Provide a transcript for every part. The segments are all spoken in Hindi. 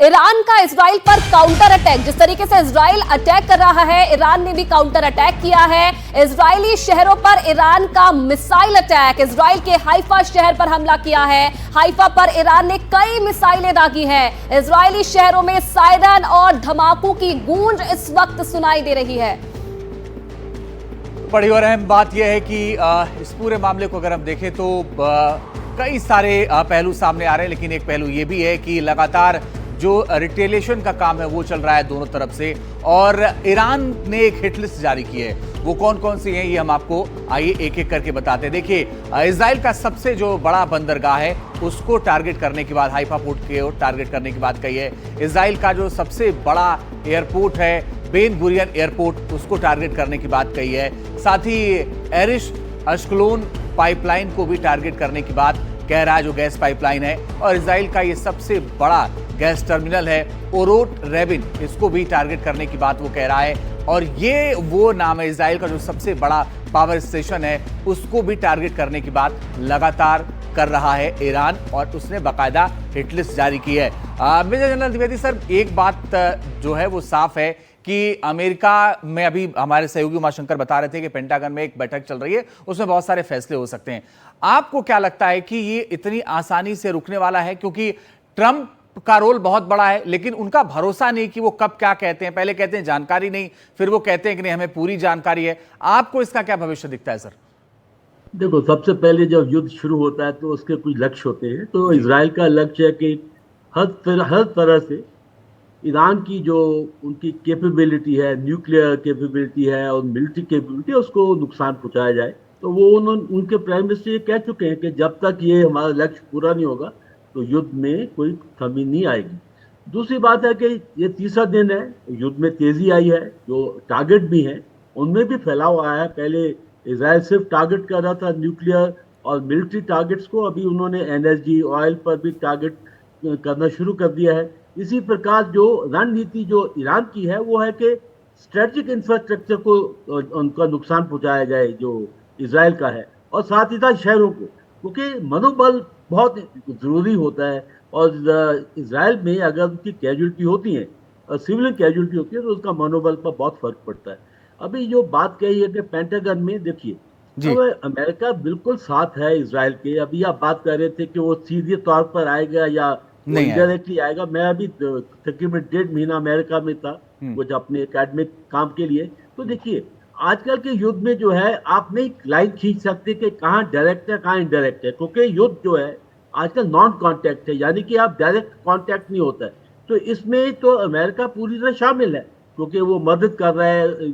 ईरान का इजराइल पर काउंटर अटैक, जिस तरीके से इजराइल अटैक कर रहा है, ईरान ने भी काउंटर अटैक किया है। इजरायली शहरों पर ईरान का मिसाइल अटैक, इजराइल के हाइफा शहर पर हमला किया है। हाइफा पर ईरान ने कई मिसाइलें दागी हैं। इजरायली शहरों में सायरन और धमाकों की गूंज इस वक्त सुनाई दे रही है। बड़ी और अहम बात यह है कि इस पूरे मामले को अगर हम देखें तो कई सारे पहलू सामने आ रहे हैं, लेकिन एक पहलू यह भी है कि लगातार जो रिटेलिएशन का काम है वो चल रहा है दोनों तरफ से, और ईरान ने एक हिट लिस्ट जारी की है। वो कौन कौन सी हैं ये हम आपको आइए एक एक करके बताते हैं। देखिए, इजराइल का सबसे जो बड़ा बंदरगाह है उसको टारगेट करने के बाद, हाइफा पोर्ट के टारगेट करने की बात कही है। इजराइल का जो सबसे बड़ा एयरपोर्ट है बेन गुरियन एयरपोर्ट, उसको टारगेट करने की बात कही है। साथ ही एरिश अश्कलोन पाइपलाइन को भी टारगेट करने की बात कह रहा है, जो गैस पाइपलाइन है। और इजराइल का ये सबसे बड़ा गैस टर्मिनल है ओरोट रेबिन, इसको भी टारगेट करने की बात वो कह रहा है। और ये वो नाम है, इजराइल का जो सबसे बड़ा पावर स्टेशन है उसको भी टारगेट करने की बात लगातार कर रहा है ईरान, और उसने बाकायदा हिटलिस्ट जारी की है। मेजर जनरल द्विवेदी सर, एक बात जो है वो साफ है कि अमेरिका में, अभी हमारे सहयोगी उमाशंकर बता रहे थे कि पेंटागन में एक बैठक चल रही है, उसमें बहुत सारे फैसले हो सकते हैं। आपको क्या लगता है कि ये इतनी आसानी से रुकने वाला है? क्योंकि ट्रंप का रोल बहुत बड़ा है, लेकिन उनका भरोसा नहीं कि वो कब क्या कहते हैं। पहले कहते हैं जानकारी नहीं, फिर वो कहते हैं कि नहीं हमें पूरी जानकारी है। आपको इसका क्या भविष्य दिखता है सर? देखो, सबसे पहले जब युद्ध शुरू होता है तो उसके कुछ लक्ष्य होते हैं। तो इजराइल का लक्ष्य है कि हर तरह से ईरान की जो उनकी कैपेबिलिटी है, न्यूक्लियर कैपेबिलिटी है और मिलिट्री कैपेबिलिटी है, उसको नुकसान पहुंचाया जाए। तो वो उनके प्राइम मिनिस्टर ये कह चुके हैं कि जब तक ये हमारा लक्ष्य पूरा नहीं होगा तो युद्ध में कोई कमी नहीं आएगी। दूसरी बात है कि ये तीसरा दिन है, युद्ध में तेजी आई है, जो टारगेट भी हैं उनमें भी फैलाव आया है। पहले इजराइल सिर्फ टारगेट कर रहा था न्यूक्लियर और मिलिट्री टारगेट्स को, अभी उन्होंने एनर्जी, ऑयल पर भी टारगेट करना शुरू कर दिया है। इसी प्रकार जो रणनीति जो ईरान की है वो है कि स्ट्रेटेजिक इंफ्रास्ट्रक्चर को उनका नुकसान पहुंचाया जाए जो इजराइल का है, और साथ ही साथ शहरों को, क्योंकि मनोबल बहुत जरूरी होता है। और इजराइल में अगर उनकी कैजुअलिटी होती है, सिविलियन कैजुअलिटी होती है, तो उसका मनोबल पर बहुत फर्क पड़ता है। अभी जो बात कही है कि पेंटागन में, देखिए अब अमेरिका बिल्कुल साथ है इजराइल के। अभी आप बात कर रहे थे कि वो सीधे तौर पर आएगा या इनडायरेक्टली आएगा। मैं अभी तकरीबन 1.5 महीना अमेरिका में था कुछ अपने एकेडमिक काम के लिए। तो देखिए, आजकल के युद्ध में जो है आप नहीं लाइन खींच सकते कि कहाँ डायरेक्ट है कहाँ इनडायरेक्ट है, क्योंकि युद्ध जो है आजकल नॉन कांटेक्ट है, यानी कि आप डायरेक्ट कांटेक्ट नहीं होता है। तो इसमें तो अमेरिका पूरी तरह शामिल है, क्योंकि वो मदद कर रहा है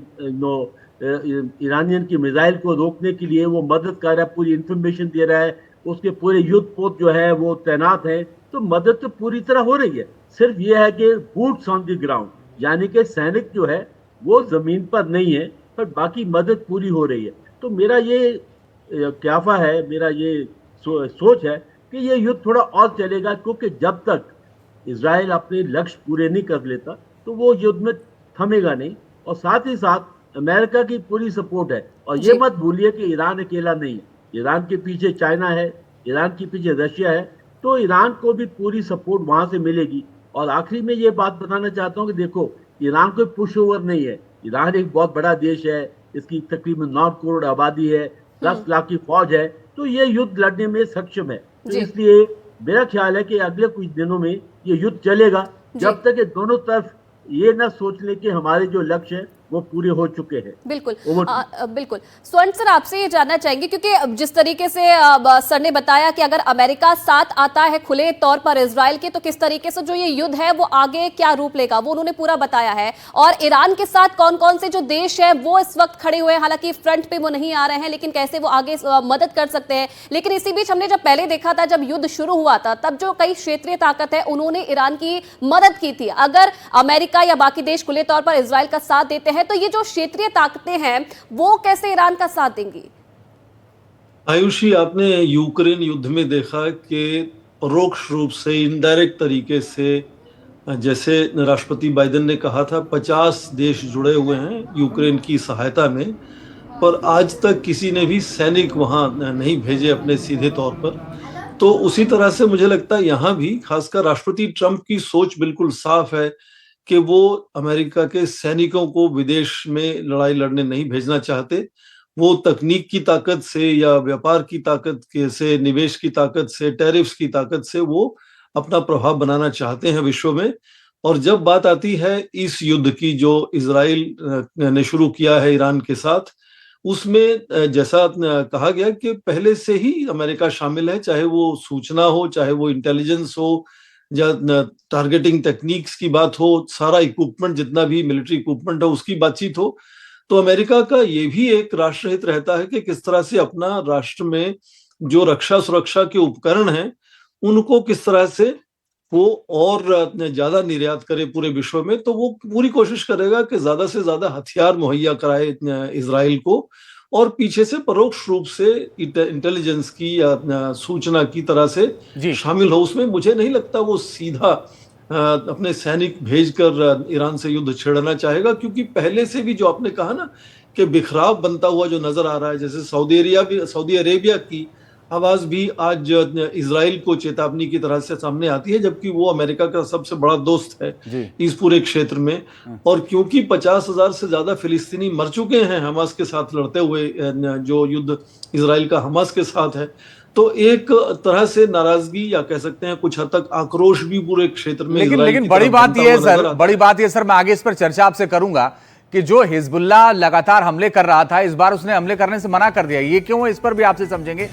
ईरानियन की मिसाइल को रोकने के लिए, वो मदद कर रहा है, पूरी इंफॉर्मेशन दे रहा है, उसके पूरे युद्ध पोत जो है वो तैनात है। तो मदद तो पूरी तरह हो रही है, सिर्फ ये है कि बूट्स ऑन द ग्राउंड, यानी कि सैनिक जो है वो जमीन पर नहीं है, पर बाकी मदद पूरी हो रही है। तो मेरा ये ख्याफा है, मेरा ये सोच है कि ये युद्ध थोड़ा और चलेगा, क्योंकि जब तक इजराइल अपने लक्ष्य पूरे नहीं कर लेता तो वो युद्ध में थमेगा नहीं। और साथ ही साथ अमेरिका की पूरी सपोर्ट है, और ये मत भूलिए कि ईरान अकेला नहीं है, ईरान के पीछे चाइना है, ईरान के पीछे रशिया है। तो ईरान को भी पूरी सपोर्ट वहां से मिलेगी। और आखिरी में ये बात बताना चाहता हूँ कि देखो, ईरान कोई पुश ओवर नहीं है, ईरान एक बहुत बड़ा देश है, इसकी तकरीबन 9 करोड़ आबादी है, 10 लाख की फौज है, तो ये युद्ध लड़ने में सक्षम है। तो इसलिए मेरा ख्याल है कि अगले कुछ दिनों में ये युद्ध चलेगा, जब तक ये दोनों तरफ ये ना सोच ले कि हमारे जो लक्ष्य है वो पूरे हो चुके हैं। बिल्कुल बिल्कुल। स्वर्ण सर, आपसे ये जानना चाहेंगे, क्योंकि जिस तरीके से सर ने बताया कि अगर अमेरिका साथ आता है खुले तौर पर इजराइल के, तो किस तरीके से जो ये युद्ध है वो आगे क्या रूप लेगा वो उन्होंने पूरा बताया है। और ईरान के साथ कौन कौन से जो देश हैं वो इस वक्त खड़े हुए हैं, हालांकि फ्रंट पे वो नहीं आ रहे हैं, लेकिन कैसे वो आगे मदद कर सकते हैं। लेकिन इसी बीच हमने जब पहले देखा था, जब युद्ध शुरू हुआ था, तब जो कई क्षेत्रीय ताकत है उन्होंने ईरान की मदद की थी। अगर अमेरिका या बाकी देश खुले तौर पर इजराइल का साथ देते हैं, तो ये जो क्षेत्रीय ताकतें हैं वो कैसे ईरान का साथ देंगी? आयुषी, आपने यूक्रेन युद्ध में देखा कि परोक्ष रूप से, इनडायरेक्ट तरीके से, जैसे राष्ट्रपति बाइडेन ने कहा था, 50 देश जुड़े हुए हैं यूक्रेन की सहायता में, पर आज तक किसी ने भी सैनिक वहां नहीं भेजे अपने सीधे तौर पर। तो उसी तरह से मुझे लगता है यहाँ भी खासकर राष्ट्रपति ट्रंप की सोच बिल्कुल साफ है कि वो अमेरिका के सैनिकों को विदेश में लड़ाई लड़ने नहीं भेजना चाहते। वो तकनीक की ताकत से या व्यापार की ताकत से, निवेश की ताकत से, टैरिफ्स की ताकत से वो अपना प्रभाव बनाना चाहते हैं विश्व में। और जब बात आती है इस युद्ध की जो इजराइल ने शुरू किया है ईरान के साथ, उसमें जैसा कहा गया कि पहले से ही अमेरिका शामिल है, चाहे वो सूचना हो, चाहे वो इंटेलिजेंस हो, या टारगेटिंग टेक्निक्स की बात हो, सारा इक्विपमेंट जितना भी मिलिट्री इक्विपमेंट है उसकी बातचीत हो। तो अमेरिका का ये भी एक राष्ट्रहित रहता है कि किस तरह से अपना राष्ट्र में जो रक्षा सुरक्षा के उपकरण हैं उनको किस तरह से वो और ज्यादा निर्यात करे पूरे विश्व में। तो वो पूरी कोशिश करेगा कि ज्यादा से ज्यादा हथियार मुहैया कराए इजराइल को, और पीछे से परोक्ष रूप से इंटेलिजेंस की या सूचना की तरह से शामिल हो उसमें। मुझे नहीं लगता वो सीधा अपने सैनिक भेजकर ईरान से युद्ध छेड़ना चाहेगा, क्योंकि पहले से भी जो आपने कहा ना कि बिखराव बनता हुआ जो नजर आ रहा है, जैसे सऊदी अरेबिया की आवाज भी आज इजराइल को चेतावनी की तरह से सामने आती है, जबकि वो अमेरिका का सबसे बड़ा दोस्त है इस पूरे क्षेत्र में। और क्योंकि 50,000 से ज्यादा फिलिस्तीनी मर चुके हैं हमास के साथ लड़ते हुए, जो युद्ध इजराइल का हमास के साथ है, तो एक तरह से नाराजगी या कह सकते हैं कुछ हद तक आक्रोश भी पूरे क्षेत्र में। लेकिन बड़ी बात यह है सर, बड़ी बात यह सर, मैं आगे इस पर चर्चा आपसे करूंगा कि जो हिजबुल्लाह लगातार हमले कर रहा था, इस बार उसने हमले करने से मना कर दिया, ये क्यों है, इस पर भी आपसे समझेंगे।